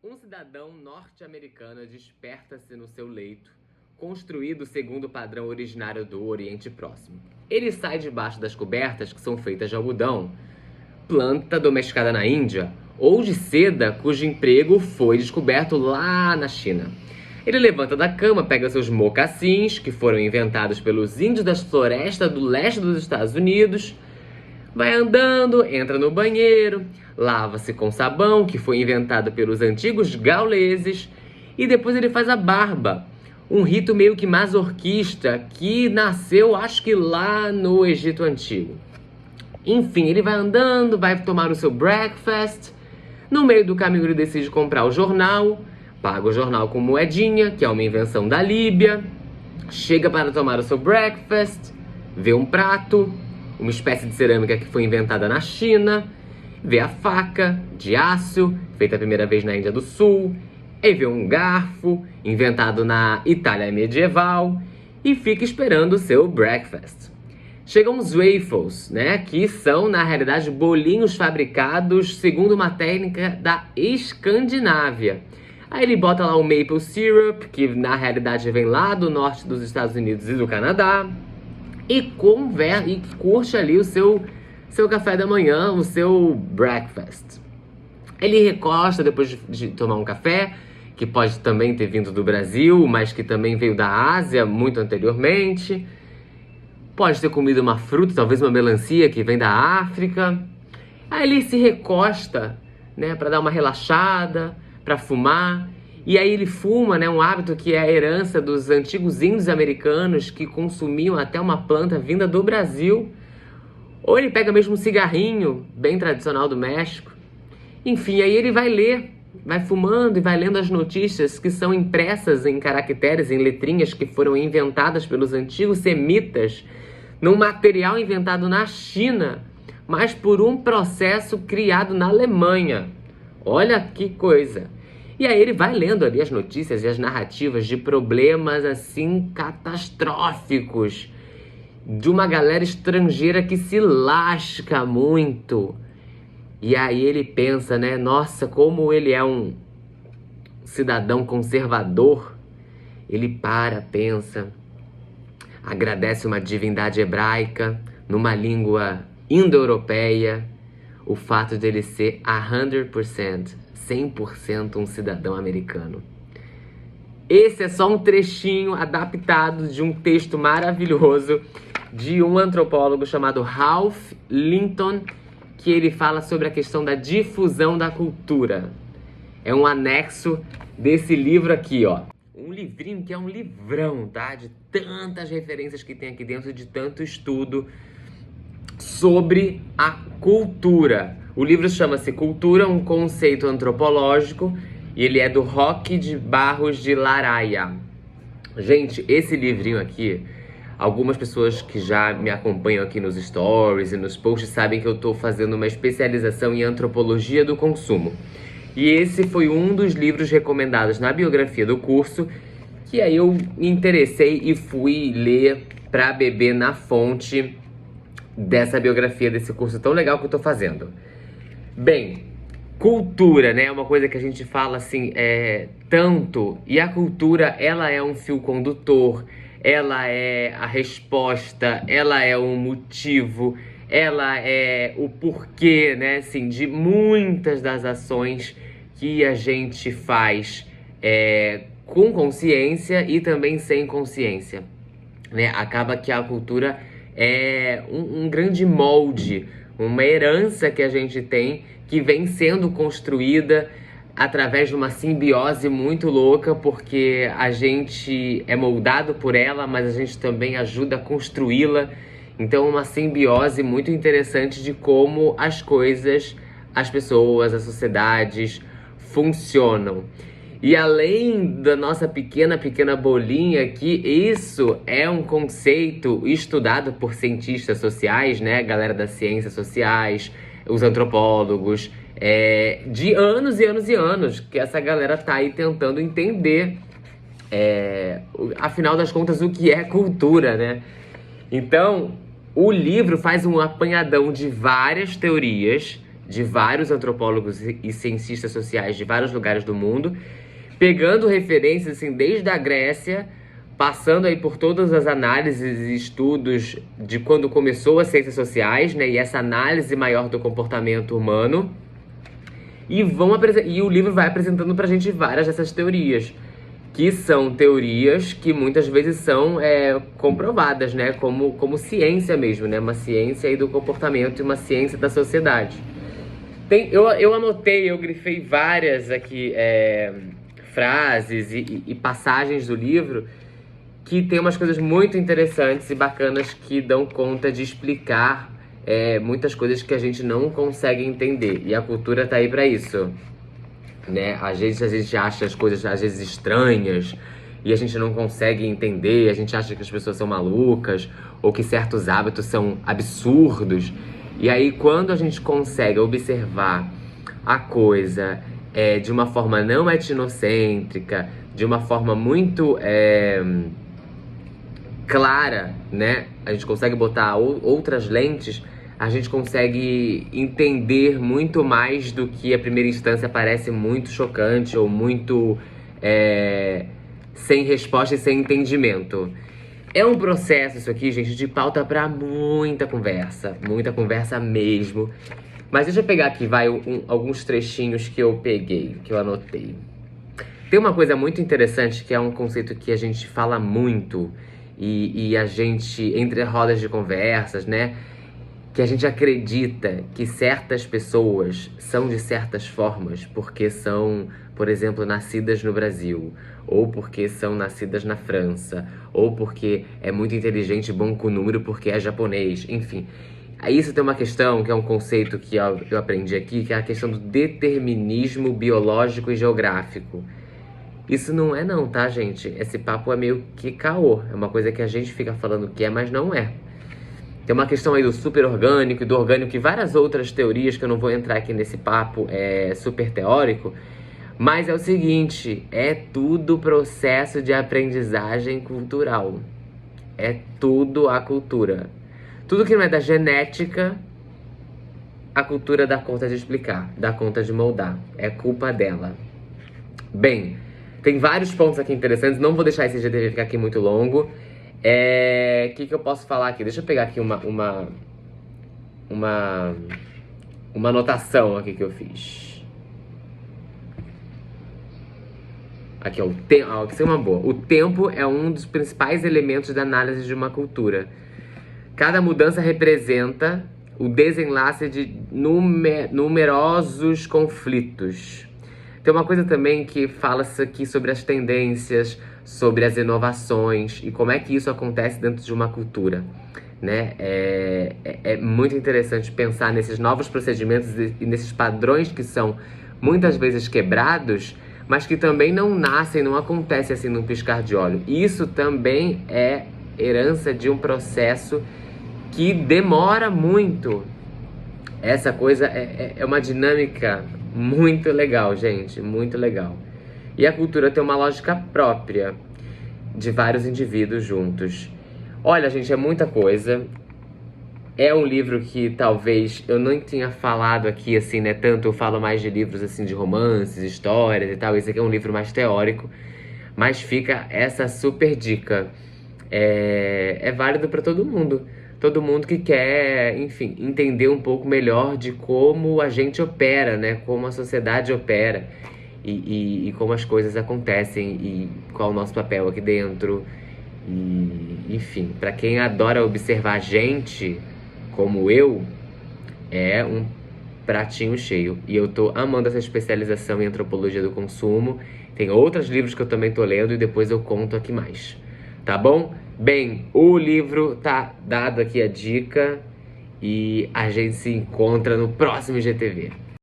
Um cidadão norte-americano desperta-se no seu leito, construído segundo o padrão originário do Oriente Próximo. Ele sai debaixo das cobertas que são feitas de algodão, planta domesticada na Índia, ou de seda cujo emprego foi descoberto lá na China. Ele levanta da cama, pega seus mocassins, que foram inventados pelos índios das florestas do leste dos Estados Unidos, vai andando, entra no banheiro, lava-se com sabão, que foi inventado pelos antigos gauleses, e depois ele faz a barba, um rito meio que masoquista que nasceu, acho que lá no Egito Antigo. Enfim, ele vai andando, vai tomar o seu breakfast. No meio do caminho ele decide comprar o jornal, paga o jornal com moedinha, que é uma invenção da Líbia. Chega para tomar o seu breakfast, vê um prato, uma espécie de cerâmica que foi inventada na China, vê a faca de aço, feita a primeira vez na Índia do Sul, e vê um garfo, inventado na Itália medieval, e fica esperando o seu breakfast. Chegam os waffles, né, que são, na realidade, bolinhos fabricados segundo uma técnica da Escandinávia. Aí ele bota lá o maple syrup, que na realidade vem lá do norte dos Estados Unidos e do Canadá, e curte ali o seu café da manhã, o seu breakfast. Ele recosta depois de tomar um café, que pode também ter vindo do Brasil, mas que também veio da Ásia muito anteriormente. Pode ter comido uma fruta, talvez uma melancia que vem da África. Aí ele se recosta, né, para dar uma relaxada, para fumar. E aí ele fuma, né, um hábito que é a herança dos antigos índios americanos que consumiam até uma planta vinda do Brasil. Ou ele pega mesmo um cigarrinho, bem tradicional do México. Enfim, aí ele vai ler, vai fumando e vai lendo as notícias que são impressas em caracteres, em letrinhas que foram inventadas pelos antigos semitas, num material inventado na China, mas por um processo criado na Alemanha. Olha que coisa! E aí ele vai lendo ali as notícias e as narrativas de problemas assim catastróficos, de uma galera estrangeira que se lasca muito. E aí ele pensa, né? Nossa, como ele é um cidadão conservador. Ele pensa, agradece uma divindade hebraica, numa língua indo-europeia, o fato de ele ser 100% um cidadão americano. Esse é só um trechinho adaptado de um texto maravilhoso de um antropólogo chamado Ralph Linton, que ele fala sobre a questão da difusão da cultura. É um anexo desse livro aqui, ó. Um livrinho que é um livrão, tá? De tantas referências que tem aqui dentro, de tanto estudo sobre a cultura. O livro chama-se Cultura, um conceito antropológico, e ele é do Roque de Barros de Laraia. Gente, esse livrinho aqui, algumas pessoas que já me acompanham aqui nos stories e nos posts sabem que eu tô fazendo uma especialização em antropologia do consumo. E esse foi um dos livros recomendados na biografia do curso, que aí eu me interessei e fui ler para beber na fonte dessa biografia, desse curso tão legal que eu tô fazendo. Bem, cultura, né, é uma coisa que a gente fala assim, tanto, e a cultura, ela é um fio condutor, ela é a resposta, ela é o motivo, ela é o porquê, né, assim, de muitas das ações que a gente faz com consciência e também sem consciência, né? Acaba que a cultura é um grande molde, uma herança que a gente tem, que vem sendo construída através de uma simbiose muito louca, porque a gente é moldado por ela, mas a gente também ajuda a construí-la. Então, uma simbiose muito interessante de como as coisas, as pessoas, as sociedades funcionam. E além da nossa pequena bolinha aqui, isso é um conceito estudado por cientistas sociais, né? Galera das ciências sociais, os antropólogos, de anos e anos e anos, que essa galera tá aí tentando entender, afinal das contas, o que é cultura, né? Então, o livro faz um apanhadão de várias teorias, de vários antropólogos e cientistas sociais de vários lugares do mundo, pegando referências assim, desde a Grécia, passando aí por todas as análises e estudos de quando começou as ciências sociais, né, e essa análise maior do comportamento humano, e o livro vai apresentando pra gente várias dessas teorias, que são teorias que muitas vezes são comprovadas, né, como ciência mesmo, né, uma ciência aí do comportamento e uma ciência da sociedade. Eu anotei, eu grifei várias aqui frases e passagens do livro que tem umas coisas muito interessantes e bacanas que dão conta de explicar muitas coisas que a gente não consegue entender. E a cultura tá aí pra isso, né? Às vezes a gente acha as coisas, às vezes, estranhas e a gente não consegue entender, a gente acha que as pessoas são malucas ou que certos hábitos são absurdos. E aí, quando a gente consegue observar a coisa de uma forma não etnocêntrica, de uma forma muito clara, né? A gente consegue botar outras lentes, a gente consegue entender muito mais do que à primeira instância parece muito chocante ou muito sem resposta e sem entendimento. É um processo isso aqui, gente, de pauta pra muita conversa mesmo. Mas deixa eu pegar aqui, alguns trechinhos que eu peguei, que eu anotei. Tem uma coisa muito interessante que é um conceito que a gente fala muito e a gente, entre rodas de conversas, né, que a gente acredita que certas pessoas são de certas formas porque são, por exemplo, nascidas no Brasil, ou porque são nascidas na França, ou porque é muito inteligente e bom com número porque é japonês, enfim. Isso tem uma questão, que é um conceito que eu aprendi aqui, que é a questão do determinismo biológico e geográfico. Isso não é não, tá, gente? Esse papo é meio que caô, é uma coisa que a gente fica falando que é, mas não é. Tem uma questão aí do super orgânico e do orgânico e várias outras teorias que eu não vou entrar aqui nesse papo super teórico. Mas é o seguinte, é tudo processo de aprendizagem cultural. É tudo a cultura. Tudo que não é da genética, a cultura dá conta de explicar, dá conta de moldar. É culpa dela. Bem, tem vários pontos aqui interessantes, não vou deixar esse GTV ficar aqui muito longo. O que eu posso falar aqui? Deixa eu pegar aqui uma anotação aqui que eu fiz. Aqui, ó, isso é uma boa. O tempo é um dos principais elementos da análise de uma cultura. Cada mudança representa o desenlace de numerosos conflitos. Tem uma coisa também que fala-se aqui sobre as tendências, sobre as inovações e como é que isso acontece dentro de uma cultura, né? É muito interessante pensar nesses novos procedimentos e nesses padrões que são muitas vezes quebrados, mas que também não nascem, não acontecem assim num piscar de olho. Isso também é herança de um processo que demora muito. Essa coisa é uma dinâmica muito legal, gente, muito legal. E a cultura tem uma lógica própria de vários indivíduos juntos. Olha, gente, é muita coisa. É um livro que talvez eu não tenha falado aqui, assim, né? Tanto eu falo mais de livros, assim, de romances, histórias e tal. Esse aqui é um livro mais teórico. Mas fica essa super dica. É válido para todo mundo. Todo mundo que quer, enfim, entender um pouco melhor de como a gente opera, né? Como a sociedade opera. E como as coisas acontecem e qual é o nosso papel aqui dentro. E, enfim, para quem adora observar a gente, como eu, é um pratinho cheio. E eu tô amando essa especialização em antropologia do consumo. Tem outros livros que eu também tô lendo e depois eu conto aqui mais. Tá bom? Bem, o livro tá dado aqui a dica e a gente se encontra no próximo GTV.